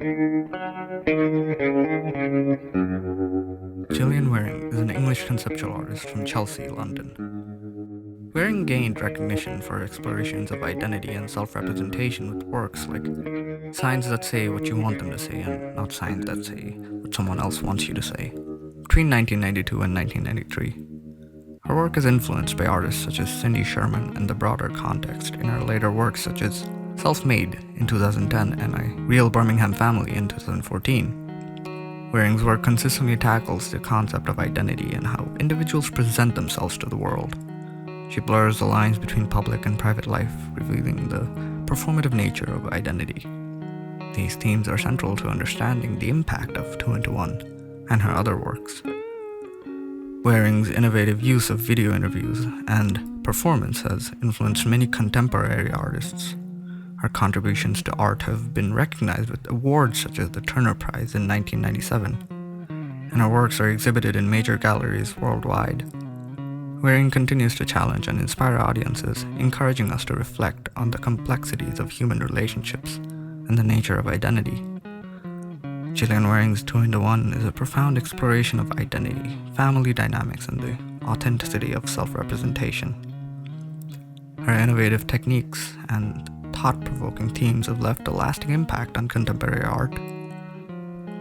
Gillian Waring is an English conceptual artist from Chelsea, London. Waring gained recognition for her explorations of identity and self-representation with works like Signs That Say What You Want Them to Say and Not Signs That Say What Someone Else Wants You to Say, between 1992 and 1993. Her work is influenced by artists such as Cindy Sherman and the broader context in her later works such as Self-Made in 2010 and A Real Birmingham Family in 2014. Waring's work consistently tackles the concept of identity and how individuals present themselves to the world. She blurs the lines between public and private life, revealing the performative nature of identity. These themes are central to understanding the impact of Two Into One and her other works. Waring's innovative use of video interviews and performance has influenced many contemporary artists. Her contributions to art have been recognized with awards such as the Turner Prize in 1997, and her works are exhibited in major galleries worldwide. Waring continues to challenge and inspire audiences, encouraging us to reflect on the complexities of human relationships and the nature of identity. Gillian Waring's Two Into One is a profound exploration of identity, family dynamics, and the authenticity of self-representation. Her innovative techniques and thought-provoking themes have left a lasting impact on contemporary art.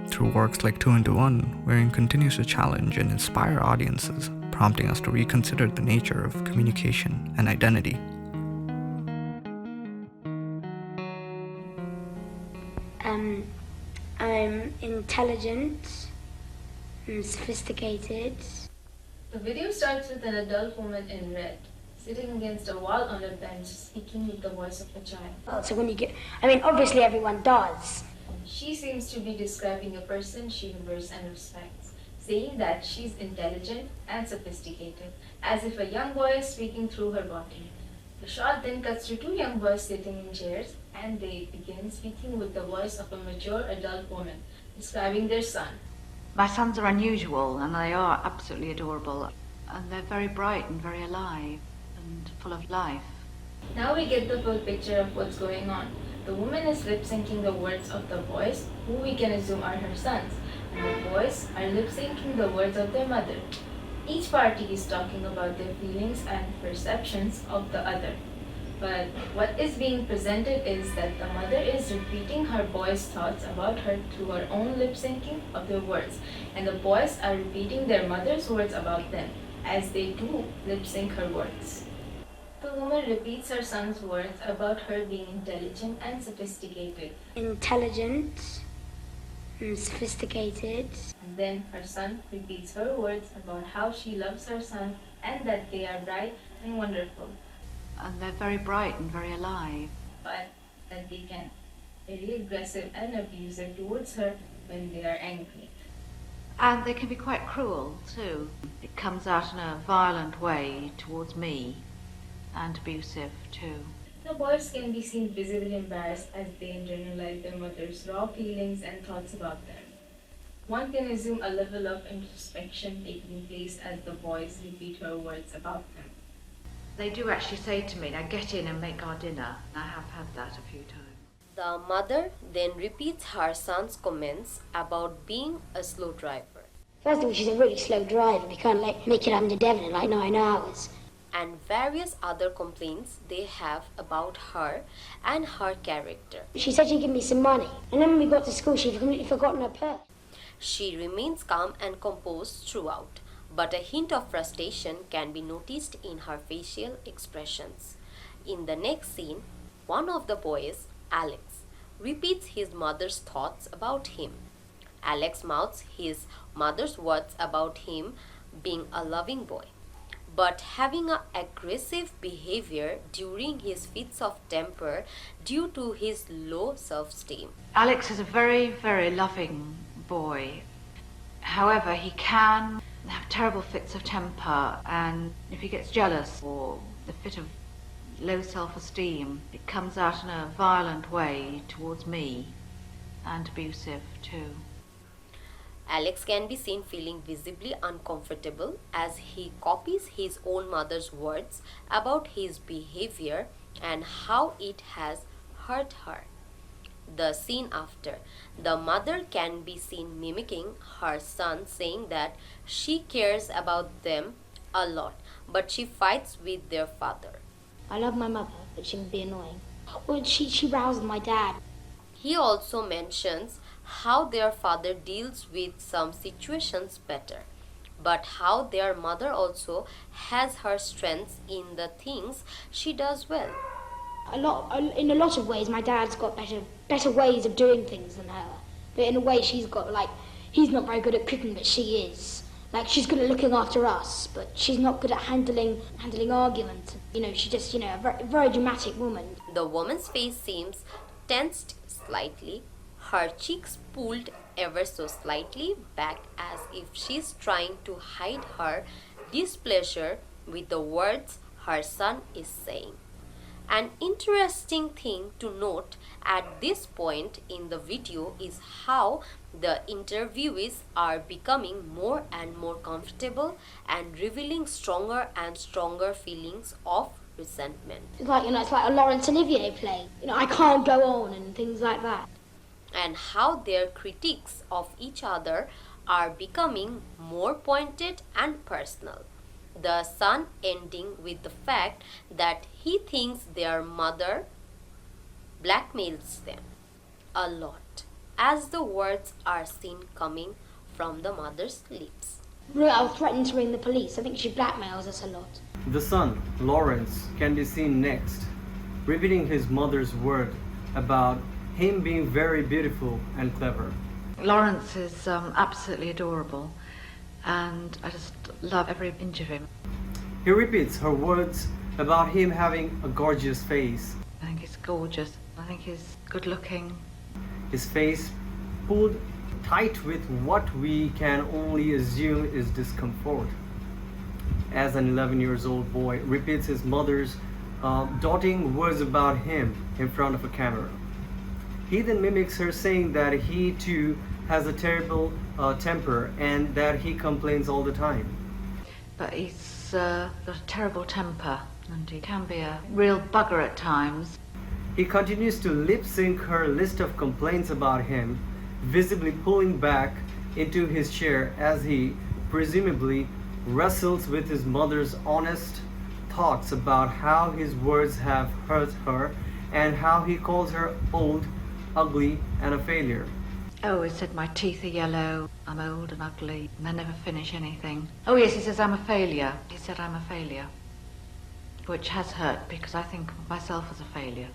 Through works like Two Into One, Waring continues to challenge and inspire audiences, prompting us to reconsider the nature of communication and identity. I'm intelligent, I'm sophisticated. The video starts with an adult woman in red, sitting against a wall on a bench, speaking with the voice of a child. So when you get, obviously everyone does. She seems to be describing a person she remembers and respects, saying that she's intelligent and sophisticated, as if a young boy is speaking through her body. The shot then cuts to two young boys sitting in chairs, and they begin speaking with the voice of a mature adult woman, describing their son. My sons are unusual, and they are absolutely adorable, and they're very bright and very alive and full of life. Now we get the full picture of what's going on. The woman is lip-syncing the words of the boys, who we can assume are her sons, and the boys are lip-syncing the words of their mother. Each party is talking about their feelings and perceptions of the other. But what is being presented is that the mother is repeating her boys' thoughts about her through her own lip-syncing of their words, and the boys are repeating their mother's words about them, as they too lip-sync her words. The woman repeats her son's words about her being intelligent and sophisticated. Intelligent and sophisticated. And then her son repeats her words about how she loves her son and that they are bright and wonderful. And they're very bright and very alive. But that they can be very aggressive and abusive towards her when they are angry. And they can be quite cruel too. It comes out in a violent way towards me, and abusive too. The boys can be seen visibly embarrassed as they internalize their mother's raw feelings and thoughts about them. One can assume a level of introspection taking place as the boys repeat her words about them. They do actually say to me, now get in and make our dinner. I have had that a few times. The mother then repeats her son's comments about being a slow driver. First of all, she's a really slow driver. We can't make it up to Devon in 9 hours. And various other complaints they have about her and her character. She said she'd give me some money, and then when we got to school, she'd completely forgotten her purse. She remains calm and composed throughout, but a hint of frustration can be noticed in her facial expressions. In the next scene, one of the boys, Alex, repeats his mother's thoughts about him. Alex mouths his mother's words about him being a loving boy, but having an aggressive behavior during his fits of temper due to his low self-esteem. Alex is a very, very loving boy. However, he can have terrible fits of temper, and if he gets jealous or a fit of low self-esteem, it comes out in a violent way towards me, and abusive too. Alex can be seen feeling visibly uncomfortable as he copies his own mother's words about his behavior and how it has hurt her. The scene after. The mother can be seen mimicking her son, saying that she cares about them a lot, but she fights with their father. I love my mother, but she can be annoying. Well, she roused my dad. He also mentions how their father deals with some situations better, but how their mother also has her strengths in the things she does well. In a lot of ways, my dad's got better ways of doing things than her. But in a way, she's got he's not very good at cooking, but she is. Like, she's good at looking after us, but she's not good at handling arguments. She's just a very dramatic woman. The woman's face seems tensed slightly, her cheeks pulled ever so slightly back as if she's trying to hide her displeasure with the words her son is saying. An interesting thing to note at this point in the video is how the interviewees are becoming more and more comfortable and revealing stronger and stronger feelings of resentment. It's like a Laurence Olivier play. I can't go on and things like that. And how their critiques of each other are becoming more pointed and personal. The son ending with the fact that he thinks their mother blackmails them a lot, as the words are seen coming from the mother's lips. I'll threaten to ring the police. I think she blackmails us a lot. The son, Lawrence, can be seen next, repeating his mother's word about him being very beautiful and clever. Lawrence is absolutely adorable, and I just love every inch of him. He repeats her words about him having a gorgeous face. I think he's gorgeous. I think he's good looking. His face pulled tight with what we can only assume is discomfort. As an 11-year-old boy repeats his mother's doting words about him in front of a camera. He then mimics her, saying that he too has a terrible temper and that he complains all the time. But he's got a terrible temper, and he can be a real bugger at times. He continues to lip-sync her list of complaints about him, visibly pulling back into his chair as he presumably wrestles with his mother's honest thoughts about how his words have hurt her and how he calls her old, ugly, and a failure. Oh, he said my teeth are yellow, I'm old and ugly, and I never finish anything. Oh yes, he says I'm a failure. He said I'm a failure, which has hurt because I think of myself as a failure.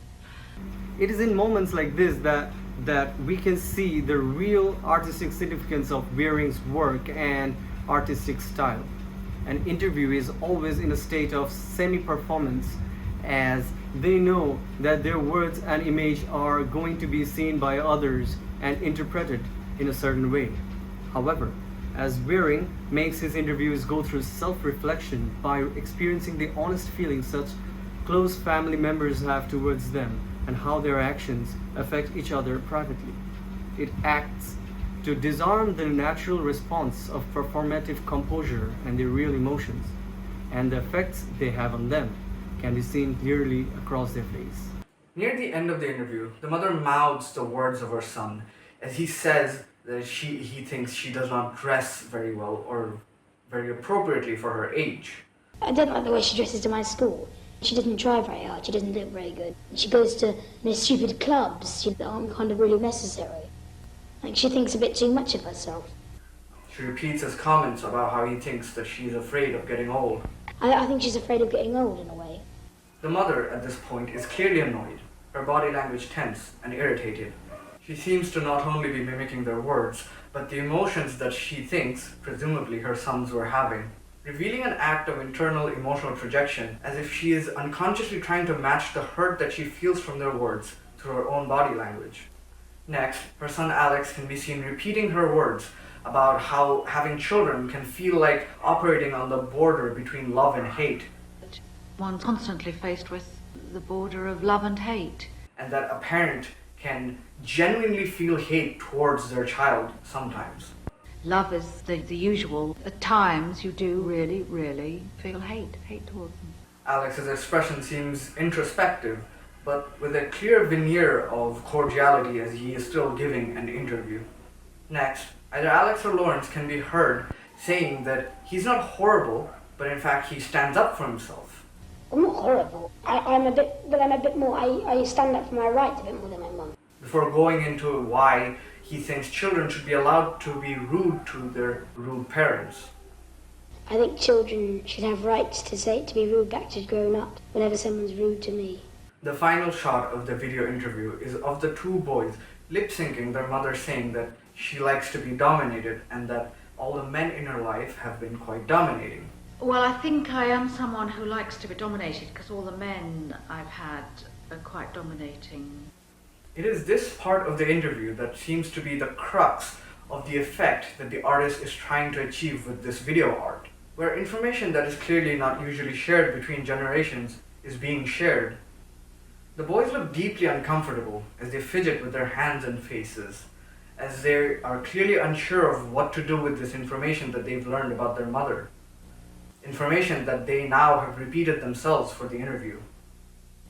It is in moments like this that we can see the real artistic significance of Waring's work and artistic style. An interview is always in a state of semi-performance, as they know that their words and image are going to be seen by others and interpreted in a certain way. However, as Waring makes his interviews go through self-reflection by experiencing the honest feelings such close family members have towards them and how their actions affect each other privately, it acts to disarm the natural response of performative composure and their real emotions, and the effects they have on them can be seen clearly across their face. Near the end of the interview, the mother mouths the words of her son as he says that he thinks she does not dress very well or very appropriately for her age. I don't like the way she dresses to my school. She doesn't try very hard. She doesn't look very good. She goes to stupid clubs that aren't kind of really necessary. Like, she thinks a bit too much of herself. She repeats his comments about how he thinks that she's afraid of getting old. I think she's afraid of getting old in a way. The mother, at this point, is clearly annoyed, her body language tense and irritated. She seems to not only be mimicking their words, but the emotions that she thinks, presumably her sons were having, revealing an act of internal emotional projection, as if she is unconsciously trying to match the hurt that she feels from their words through her own body language. Next, her son Alex can be seen repeating her words about how having children can feel like operating on the border between love and hate. One's constantly faced with the border of love and hate. And that a parent can genuinely feel hate towards their child sometimes. Love is the usual. At times you do really, really feel hate towards them. Alex's expression seems introspective, but with a clear veneer of cordiality as he is still giving an interview. Next, either Alex or Lawrence can be heard saying that he's not horrible, but in fact he stands up for himself. I'm not horrible. I'm a bit more, I stand up for my rights a bit more than my mum. Before going into why he thinks children should be allowed to be rude to their rude parents. I think children should have rights to be rude back to grown up whenever someone's rude to me. The final shot of the video interview is of the two boys lip-syncing their mother saying that she likes to be dominated and that all the men in her life have been quite dominating. Well, I think I am someone who likes to be dominated because all the men I've had are quite dominating. It is this part of the interview that seems to be the crux of the effect that the artist is trying to achieve with this video art, where information that is clearly not usually shared between generations is being shared. The boys look deeply uncomfortable as they fidget with their hands and faces, as they are clearly unsure of what to do with this information that they've learned about their mother. Information that they now have repeated themselves for the interview.